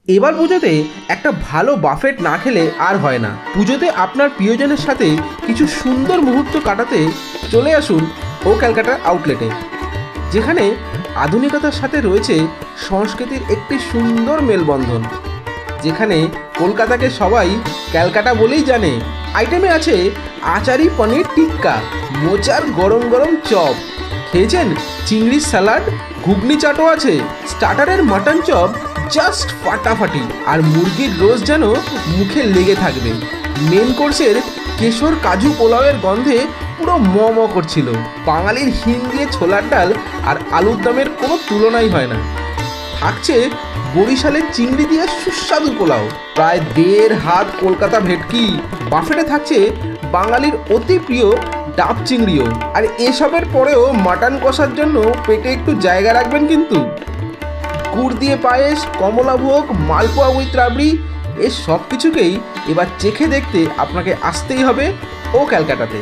এবার পুজোতে একটা ভালো বাফেট না খেলে আর হয় না। পুজোতে আপনার প্রিয়জনের সাথে কিছু সুন্দর মুহূর্ত কাটাতে চলে আসুন ও ক্যালকাটা আউটলেটে, যেখানে আধুনিকতার সাথে রয়েছে সংস্কৃতির একটি সুন্দর মেলবন্ধন, যেখানে কলকাতাকে সবাই ক্যালকাটা বলেই জানে। আইটেমে আছে আচারি পনির টিক্কা, মোচার গরম গরম চপ, খেয়েছেন চিংড়ির স্যালাড, ঘুগনি চাটও আছে, স্টার্টারের মাটন চপ জাস্ট ফাটাফাটি, আর মুরগির রোস্ট যেন মুখে লেগে থাকবে। মেন কোর্সের কেশর কাজু পোলাওয়ের গন্ধে পুরো ম ম করছিল। বাঙালির হিং দিয়ে ছোলার ডাল আর আলুর দমের কোনো তুলনাই হয় না। থাকছে বরিশালের চিংড়ি দিয়ে সুস্বাদু পোলাও, প্রায় 1.5 হাত কলকাতা ভেটকি। বাফেটে থাকছে বাঙালির অতি প্রিয় ডাব চিংড়িও। আর এসবের পরেও মাটন কষার জন্য পেটে একটু জায়গা রাখবেন কিন্তু। গুড় দিয়ে পায়েস, কমলাভোগ, মালপোয়া উইথ রাবড়ি, এই সব কিছুকেই এবার চেখে দেখতে আপনাকে আসতেই হবে ও ক্যালকাটাতে।